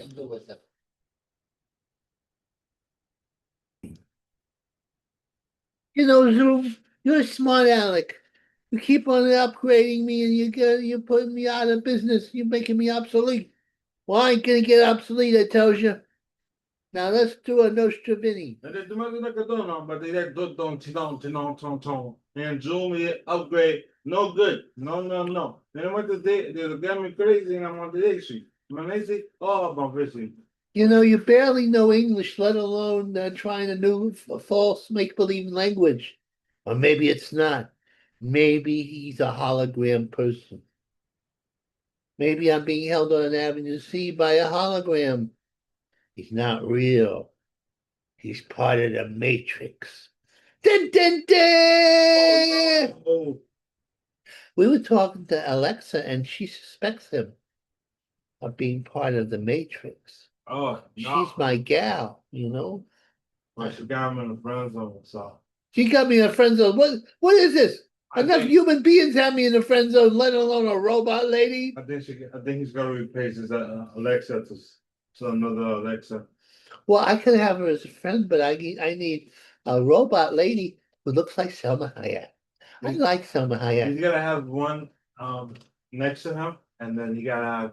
nothing to do with them. Zoom, you're a smart aleck. You keep on upgrading me and you're putting me out of business. You're making me obsolete. Well, I ain't gonna get obsolete, I tells you. Now let's do a Nostrovini. And Julie upgrade, no good. No, no, no. Then I went to date, they got me crazy and I'm on the date sheet. When they say, oh, I'm busy. You barely know English, let alone trying a new false make-believe language. Or maybe it's not. Maybe he's a hologram person. Maybe I'm being held on an Avenue C by a hologram. He's not real. He's part of the Matrix. Dun, dun, dun! Oh, We were talking to Alexa, and she suspects him of being part of the Matrix. oh, She's no. my gal. Well, she got him in the friend zone, so. She got me in a friend zone. What is this? I Enough think, human beings have me in the friend zone, let alone a robot lady. I think he's gonna replace his Alexa to another Alexa. Well, I could have her as a friend, but I need a robot lady who looks like Selma Hayek. I like Selma He's Hayek. gonna have one next to him, and then you gotta have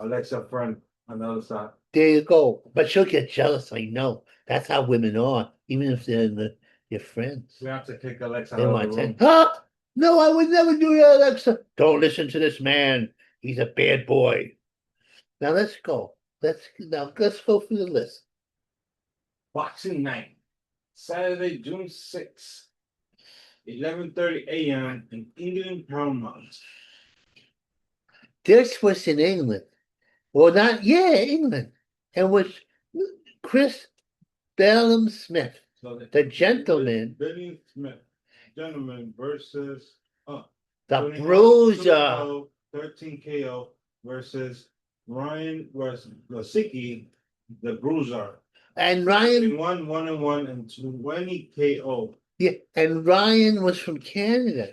Alexa friend on the other side. There you go. But she'll get jealous, I know. That's how women are, even if they're your friends. We have to kick Alexa They out of the want to, room. huh? No, I would never do that, Alexa. Don't listen to this man. He's a bad boy. Now let's go. Let's go through the list. Boxing night, Saturday, June 6th, 11:30 a.m. in England, Paramount. This was in England. Well, not yeah, England. And was Chris Bellum Smith, So the gentleman, Benny Smith, gentleman versus the 21 bruiser. 13 KO versus Ryan versus Losicki, the bruiser. And Ryan, 1-1 and 20 KO. yeah, and Ryan was from Canada.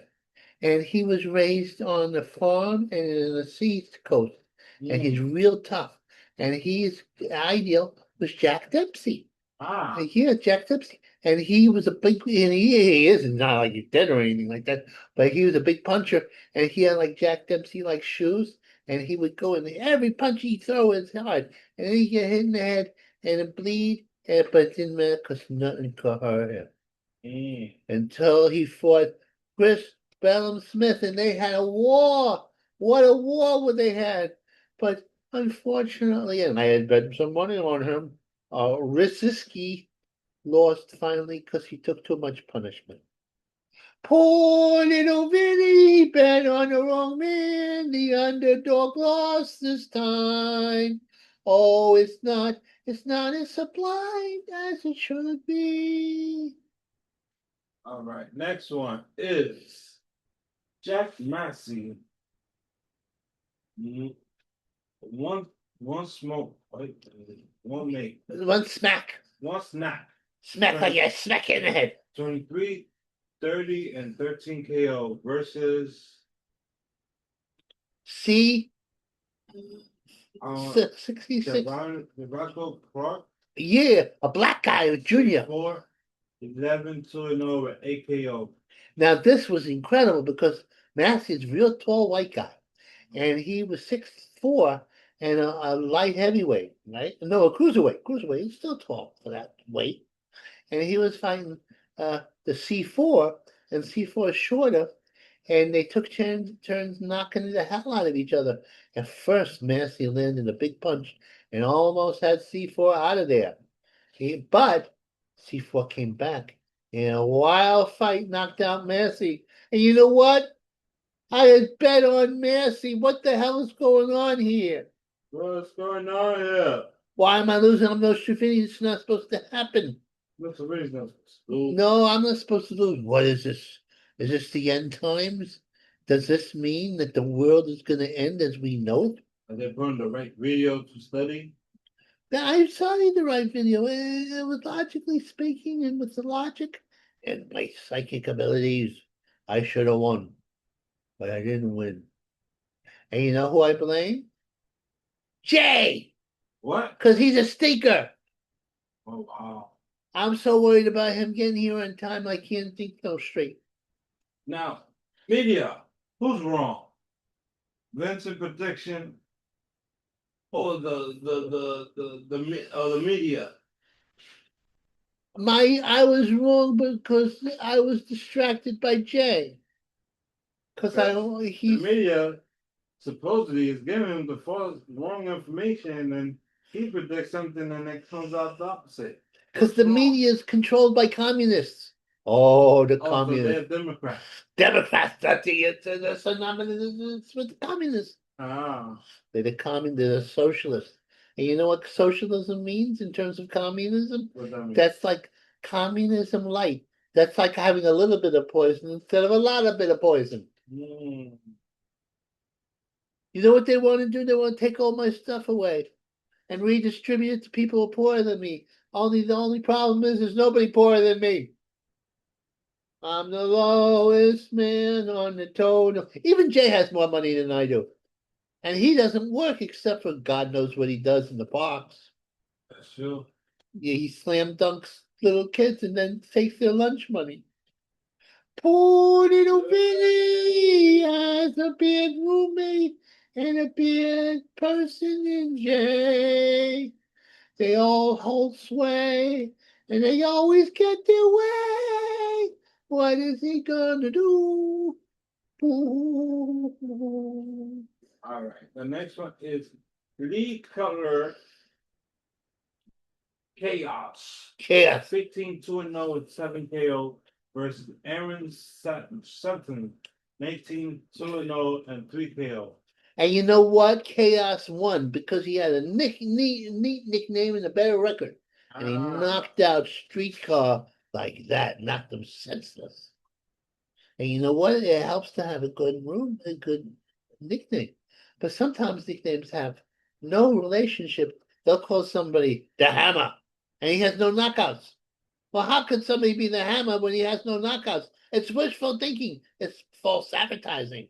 And he was raised on the farm and in the seacoast. And he's real tough. And his ideal was Jack Dempsey. Ah, Yeah, Jack Dempsey. And he was a big, and he is not like he's dead or anything like that, but he was a big puncher. And he had like Jack Dempsey like shoes. And he would go in every punch he throw is hard. And then he get hit in the head and it bleed. But it didn't matter because nothing could hurt him until he fought Chris Bellum Smith, and they had a war. What a war would they had! But unfortunately, and I had bet some money on him. Risiski lost finally because he took too much punishment. Poor little Vinny bet on the wrong man. The underdog lost this time. Oh, it's not as sublime as it should be. all right. Next one is Jack Massey. Mm, One one smoke, wait, one make, One smack. one snap. Smack like a smack in the head. 23, 30, and 13 KO versus C uh 66. Devontae Clark. Yeah, a black guy, a junior. 4, 11-0 with 8 KO. Now this was incredible because Massey's a real tall white guy. And he was 6'4" and a light heavyweight, right? No, a cruiserweight. Cruiserweight. He's still tall for that weight. And he was fighting the C4, and C4 is shorter, and they took turns knocking the hell out of each other. At first, Massey landed a big punch and almost had C4 out of there. But C4 came back in a wild fight, knocked out Massey. And you know what? I had bet on Massey. What the hell is going on here? What's going on here? Why am I losing on those Trevini? It's not supposed to happen. What's the reason? No, I'm not supposed to lose. What is this? Is this the end times? Does this mean that the world is going to end as we know it? Are they putting the right video to study? Now, I saw the right video. It was logically speaking, and with the logic and my psychic abilities, I should have won. But I didn't win. And you know who I blame? Jay! What? Because he's a stinker. Oh wow. I'm so worried about him getting here on time, I can't think no straight. Now, media, who's wrong? Vincent protection or the media? I was wrong because I was distracted by Jay. Because The he's media supposedly is giving him the false, wrong information, and he predicts something, and it comes out the opposite. because What's the wrong? media is controlled by communists. Oh, the Oh, so they're communists. Democrats. Democrats, it's synonymous it's with the communists. Ah, They're the socialists. And you know what socialism means in terms of communism? what that mean? That's like communism light. That's like having a little bit of poison instead of a lot of bit of poison. Mm. You know what they want to do? They want to take all my stuff away and redistribute it to people who are poorer than me. The only problem is there's nobody poorer than me. I'm the lowest man on the totem. Even Jay has more money than I do. And he doesn't work except for God knows what he does in the parks. That's true. Yeah, he slam dunks little kids and then takes their lunch money. Poor little Billy has a bad roommate and a bad person in Jay. They all hold sway and they always get their way. What is he gonna do? All right. The next one is lead color chaos. Chaos. 15-0 with 7 KO versus Aaron Sutton, 19-0 and 3 KO. And you know what? Chaos won because he had a neat nickname and a better record. And he knocked out Streetcar like that, knocked him senseless. And you know what? It helps to have a good room, a good nickname. But sometimes nicknames have no relationship. They'll call somebody the Hammer, and he has no knockouts. Well, how could somebody be the Hammer when he has no knockouts? It's wishful thinking. It's false advertising.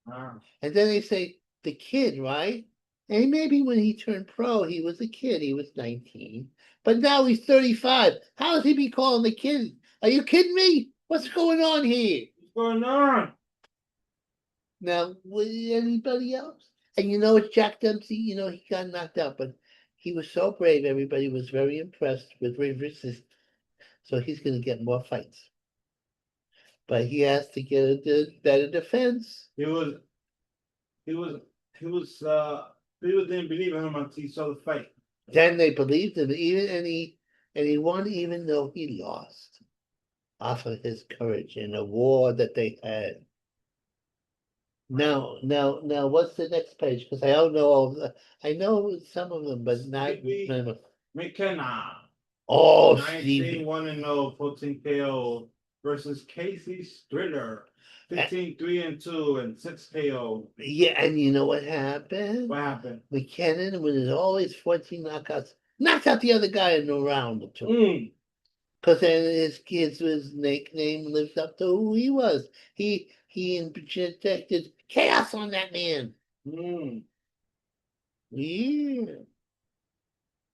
And then they say the kid, right? And maybe when he turned pro, he was a kid. He was 19. But now he's 35. How is he be calling the kid? Are you kidding me? What's going on here? What's going on? Now, was anybody else? And you know it's Jack Dempsey, he got knocked out, but he was so brave. Everybody was very impressed with resistance. So he's going to get more fights. But he has to get a better defense. He was he was he was people didn't believe in him until he saw the fight. Then they believed him, and he won even though he lost off of his courage in a war that they had. Now, what's the next page? Because I don't know all the, I know some of them, but not. Stevie McKenna. Oh, 19 Stevie. 1-0, 14 KO versus Casey Stritter. 15 3-2 and 6 KO. Yeah, and you know what happened? What happened? McKinnon, with his always 14 knockouts, knocked out the other guy in a round or two. Because then his nickname lived up to who he was. He injected chaos on that man. Yeah.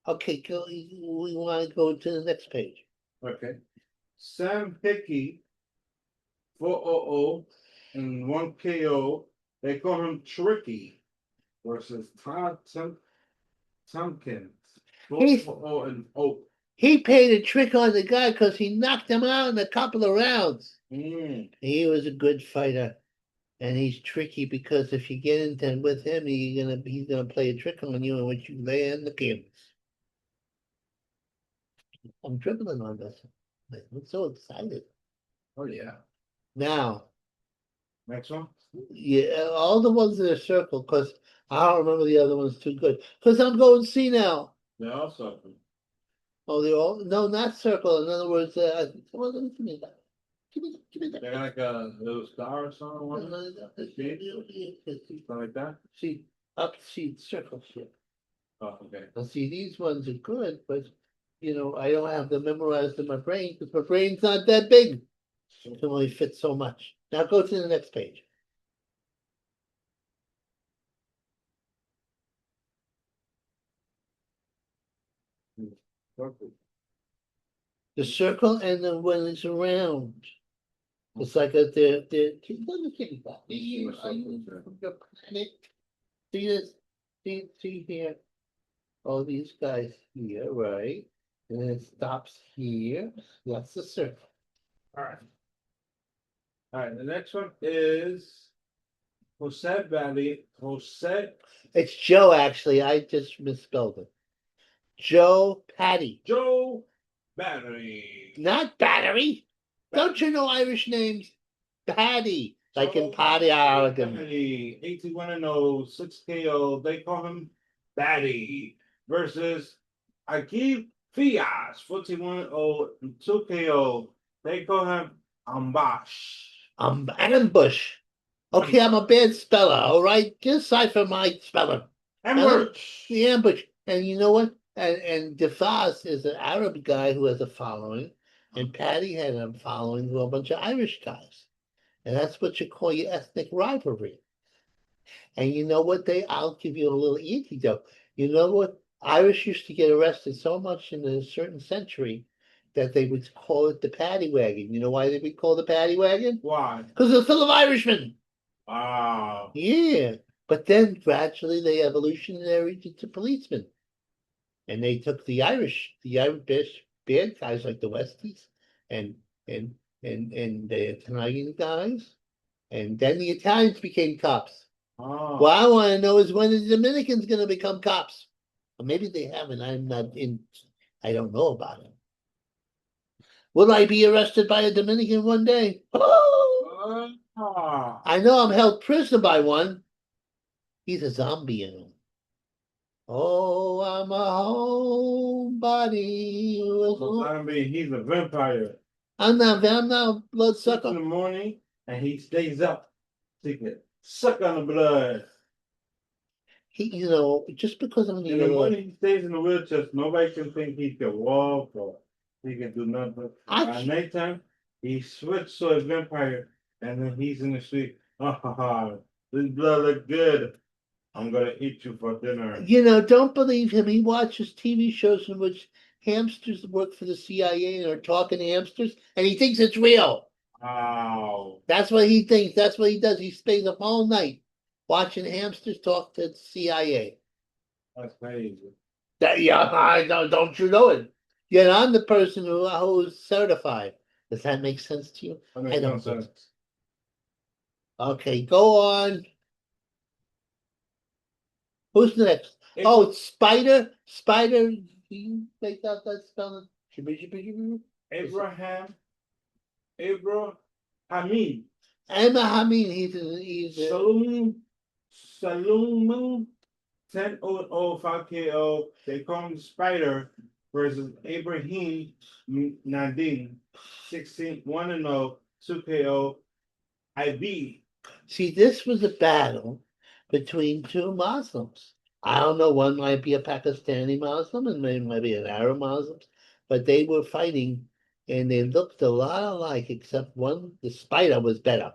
Okay, we want to go to the next page. Okay. Sam Hickey, 4-0 and 1 KO. They call him Tricky versus Todd Tompkins, 4-0 and 0. He paid a trick on the guy because he knocked him out in a couple of rounds. He was a good fighter. And he's tricky because if you get into with him, he's gonna play a trick on you in which you land the canvas. I'm dribbling on this. I'm so excited. Oh yeah. Now, next one. Yeah, all the ones that are circled because I don't remember the other ones too good. Because I'm going see now. They're all circled. Oh, they're all no, not circle. In other words, well, let me give me that. Give me that. They're like a little star or something. Something like that. See, circle shit. Oh, okay. Now, see, these ones are good, but I don't have them memorized in my brain because my brain's not that big. It can only fit so much. Now go to the next page. Perfect. The circle and then when it's around. It's like a, let me give you that. Your planet. See this, see here, all these guys here, right? And then it stops here, that's the circle. All right. All right. The next one is Jose Valley. Jose It's Joe, actually, I just misspelled it. Joe Patty, Joe Battery. not Battery. Don't you know Irish names? Patty, like in Paddy Arligan. Batty, 81-0, 6 KO. They call him Batty versus Akib Fias, 41-0, 2 KO. They call him Ambash. Ambush. Okay, I'm a bad speller, all right? Get aside from my spelling. Ambush. The ambush. And you know what? And DeFaz is an Arab guy who has a following, and Patty had a following who are a bunch of Irish guys. And that's what you call your ethnic rivalry. And you know what? I'll give you a little antidote. You know what? Irish used to get arrested so much in a certain century that they would call it the paddy wagon. You know why they would call it the paddy wagon? Why? Because it's full of Irishmen. Wow. Yeah. But then gradually they evolutionary to policemen. And they took the Irish bad guys like the Westies and and and the Italian guys. And then the Italians became cops. Oh. What I want to know is when the Dominicans going to become cops? Or maybe they haven't. I don't know about it. Will I be arrested by a Dominican one day? Oh, Ah. I know I'm held prisoner by one. He's a zombie, you know. Oh, I'm a homebody. Zombie, he's a vampire. I'm not a Sleeps in bloodsucker. the morning and he stays up. So he can suck on the blood. Just because I'm In the morning, he stays in the wheelchair. So nobody can think he can walk or he can do nothing. At nighttime, he switches to a vampire and then he's in the street. This blood look good. I'm gonna eat you for dinner. Don't believe him. He watches TV shows in which hamsters work for the CIA and are talking hamsters, and he thinks it's real. Wow. That's what he thinks. That's what he does. He stays up all night watching hamsters talk to the CIA. That's crazy. I know, don't you know it? Yet I'm the person who's certified. Does that make sense to you? That makes I no don't think sense. Okay, go on. Who's next? Oh, it's Spider. Spider. Can you make out that spelling? Abraham. Hamid. Hamid. He's Salomon 10-0 5 KO. They call him Spider versus Ibrahim Nadine 16-1-0 2 KO. IB. See, this was a battle between two Muslims. I don't know, one might be a Pakistani Muslim and one might be an Arab Muslim, but they were fighting and they looked a lot alike, except one, the Spider was better.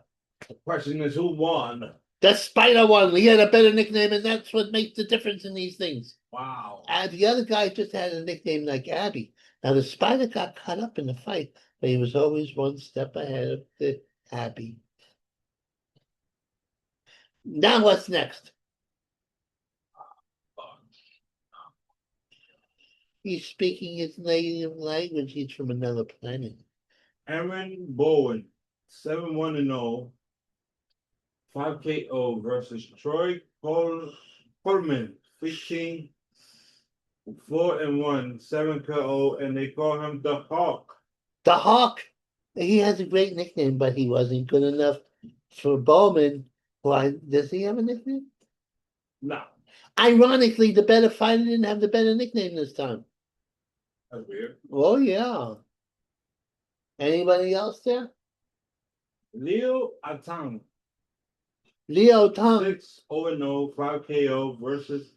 The question is who won? The Spider won. He had a better nickname, and that's what makes the difference in these things. Wow. The other guy just had a nickname like Abby. Now, the Spider got caught up in the fight, but he was always one step ahead of the Abby. Now, what's next? He's speaking his native language. He's from another planet. Aaron Bowen 7-1-0 5 KO versus Troy Coleman 15-4-1 7 KO, and they call him the Hawk. The Hawk. He has a great nickname, but he wasn't good enough for Bowman. Why does he have a nickname? No. Ironically, the better fighter didn't have the better nickname this time. That's weird. Oh yeah. Anybody else there? Leo Atang Leo Tong. 6-0 5 KO versus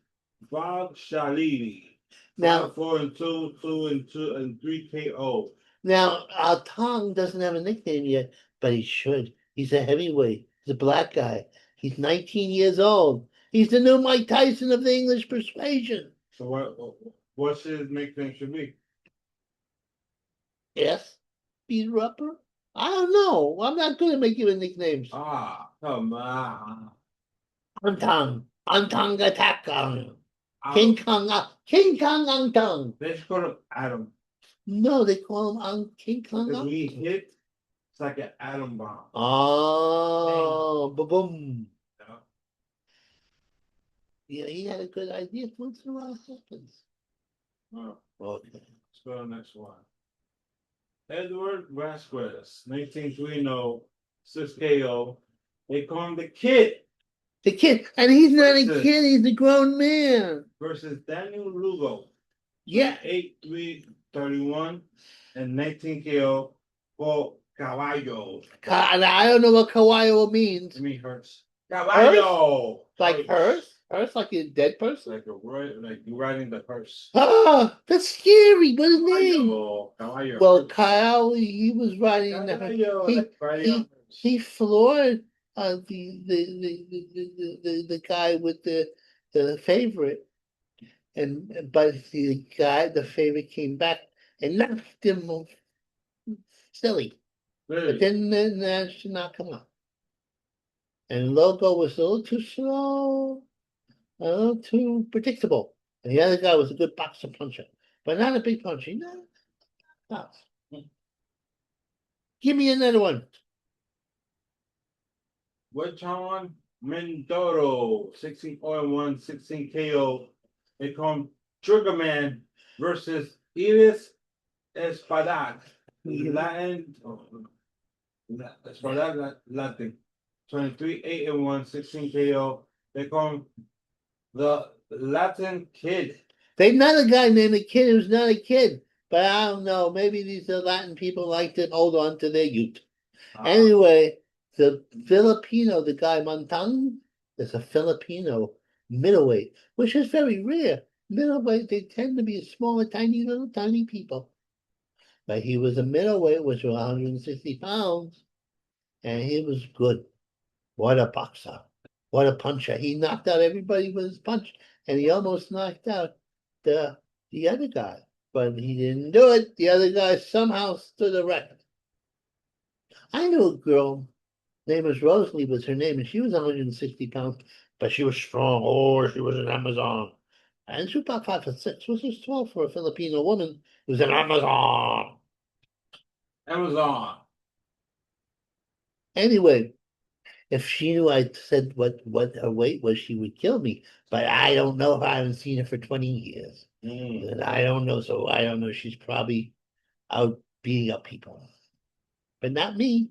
Bob Shalili. Now 4-2 2-2 and 3 KO. Now Tong doesn't have a nickname yet, but he should. He's a heavyweight. He's a black guy. He's 19 years old. He's the new Mike Tyson of the English persuasion. So What's his nickname should be? Yes, speed rapper. I don't know. I'm not good at making nicknames. Ah, come on. Antang Attackang, Adam. King Kong Antang. They should call him Adam. No, they call him King Kong If we Antang. hit, it's like an atom bomb. Oh, boom. You Yeah, he had a good idea. Once in a while it happens. know? Okay. Let's go to the next one. Edward Vasquez, 1920, 6 KO. They call him the Kid The kid, and he's not a versus, kid, he's a grown man. versus Daniel Lugo, Yeah. 8-3-31 and 19 KO for Caballo. And I don't know what kawaii means. I mean, hurts. Hearse? Caballo. Like hearse? Hearse like a dead person? Like you're riding the hearse. Ah, that's scary. What's his name? Caballo. Well, Kyle, he was riding the Caballo. he Like riding on a hearse. he floored the guy with the favorite, and but the favorite came back and knocked him silly, but Really? then managed to knock him out. And Logo was a little too slow, a little too predictable. And the other guy was a good boxer puncher, but not a big puncher. No. Give me another one. Wachon Mindoro, 16-1, 16 KO. They call him Triggerman versus Iris Espadat. Latin, Espadat Latin. 23-8-1, 16 KO. They call him the Latin Kid. They not a guy named a kid who's not a kid, but I don't know. Maybe these are Latin people like to hold on to their youth. Anyway, the Filipino, the guy Montang, is a Filipino middleweight, which is very rare. Middleweight, they tend to be smaller, tiny people. But he was a middleweight, which was 160 pounds, and he was good. What a boxer. What a puncher. He knocked out everybody with his punch, and he almost knocked out the the other guy. But he didn't do it. The other guy somehow stood erect. I knew a girl, name was Rosalie was her name, and she was 160 pounds, but she was strong. Oh, she was an Amazon. And she was about 5'6", which is tall for a Filipino woman who's an Amazon. Amazon. Anyway, if she knew I said what her weight was, she would kill me. But I don't know if I haven't seen her for 20 years. And I don't know, so I don't know. She's probably out beating up people. But not me.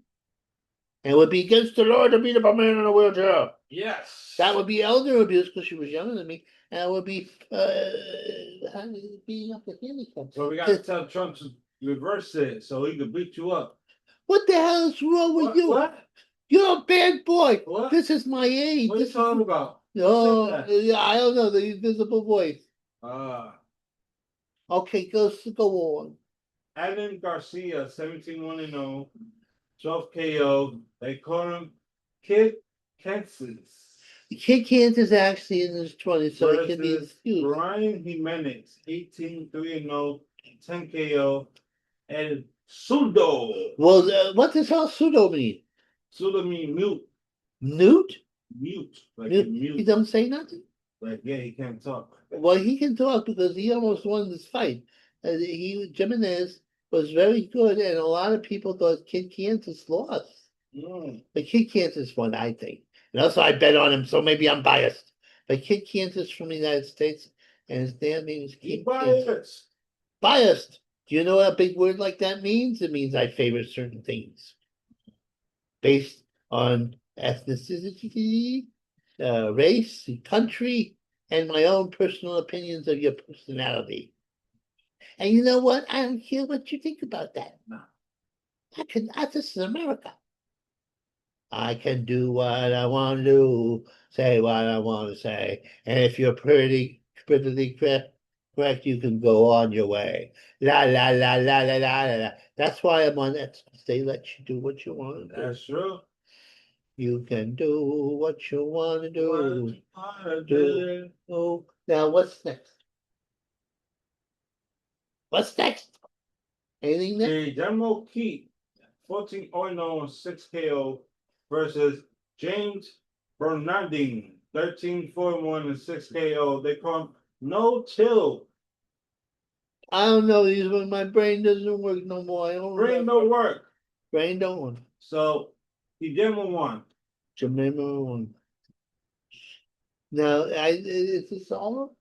And it would be against the law to beat up a man in a wheelchair. Yes. That would be elder abuse because she was younger than me. And it would be beating up the handicap. So we got to tell Trump to reverse it so he can beat you up. What the hell is wrong with you? What? You're a bad boy. What? This is my age. What are you talking about? No, yeah, I don't know the invisible voice. Okay, go on. Adam Garcia, 17-1-0, 12 KO. They call him Kid Kansas. Kid Kansas actually in his 20s, so he can be excused. Brian Jimenez, 18-3-0, 10 KO. And Sudo. Well, what does hell pseudo mean? Sudo means mute. Newt? Mute. Like Mute. mute. He don't say nothing? Like, yeah, he can't talk. Well, he can talk because he almost won this fight. Jimenez was very good, and a lot of people thought Kid Kansas lost. But Kid Kansas won, I think. And also, I bet on him, so maybe I'm biased. But Kid Kansas from the United States, and his damn name is Kid Kansas. Biased. Do you know what a big word like that means? It means I favor certain things based on ethnicity, race, country, and my own personal opinions of your personality. And you know what? I don't care what you think about that. No. This is America. I can do what I want to do, say what I want to say. And if you're pretty correct, you can go on your way. La la la la la la la. That's why I'm on that. They let you do what you want to do. That's true. You can do what you want to do. Oh, now what's next? What's next? Anything next? The Demo Key 14-0 6 KO versus James Bernardine 13-4-1 and 6 KO. They call him No Till. I don't know. These when my brain doesn't work no more. I don't Brain remember. don't work. Brain don't work. So he Demo won. Jamaica one. Now, is this all?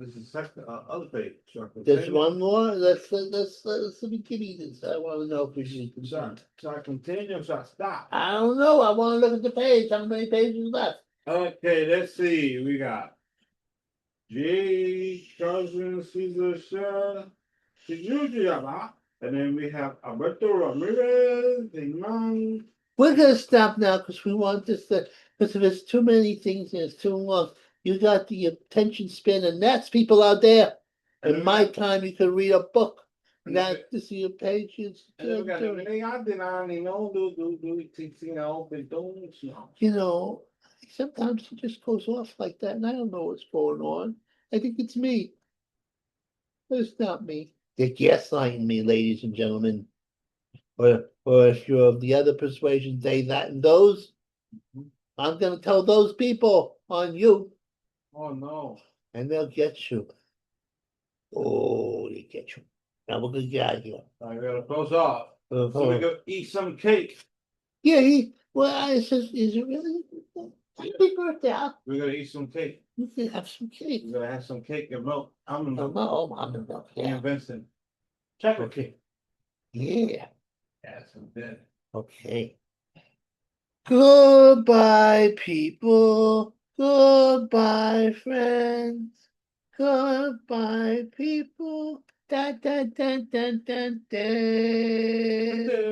This is second other page. So I There's continue. one more. Let me give you this. I want to know if we should. So I continue. So I stop. I don't know. I want to look at the page. How many pages left? Okay, let's see. We got G. Cousin Caesar Shah. And then we have Alberto Ramirez, Iman. We're gonna stop now because we want this to. Because if there's too many things and it's too long, you got the attention span, and that's people out there. And In then my we got- time, you could read a book. And then Not to see a page. And then we got everything I did. I don't know, You know, sometimes he just goes off like that, and I don't know what's going on. I think it's me. But it's not me. They're gaslighting me, ladies and gentlemen. Or if you're of the other persuasion, they, that, and those, I'm gonna tell those people on you, Oh no. and they'll get you. Oh, they get you. Now we're gonna get out of here. I gotta close off. So we Uh-huh. go eat some cake. Yeah, well, I says, is it really? Happy birthday. We're gonna eat some cake. You can have some cake. We're gonna have some cake and milk. Almond milk. Almond milk, Me yeah. and Vincent. Chocolate Okay. cake. Yeah, Yeah, some good. okay. Goodbye, people. Goodbye, friends. Goodbye, people. Da da da da da da.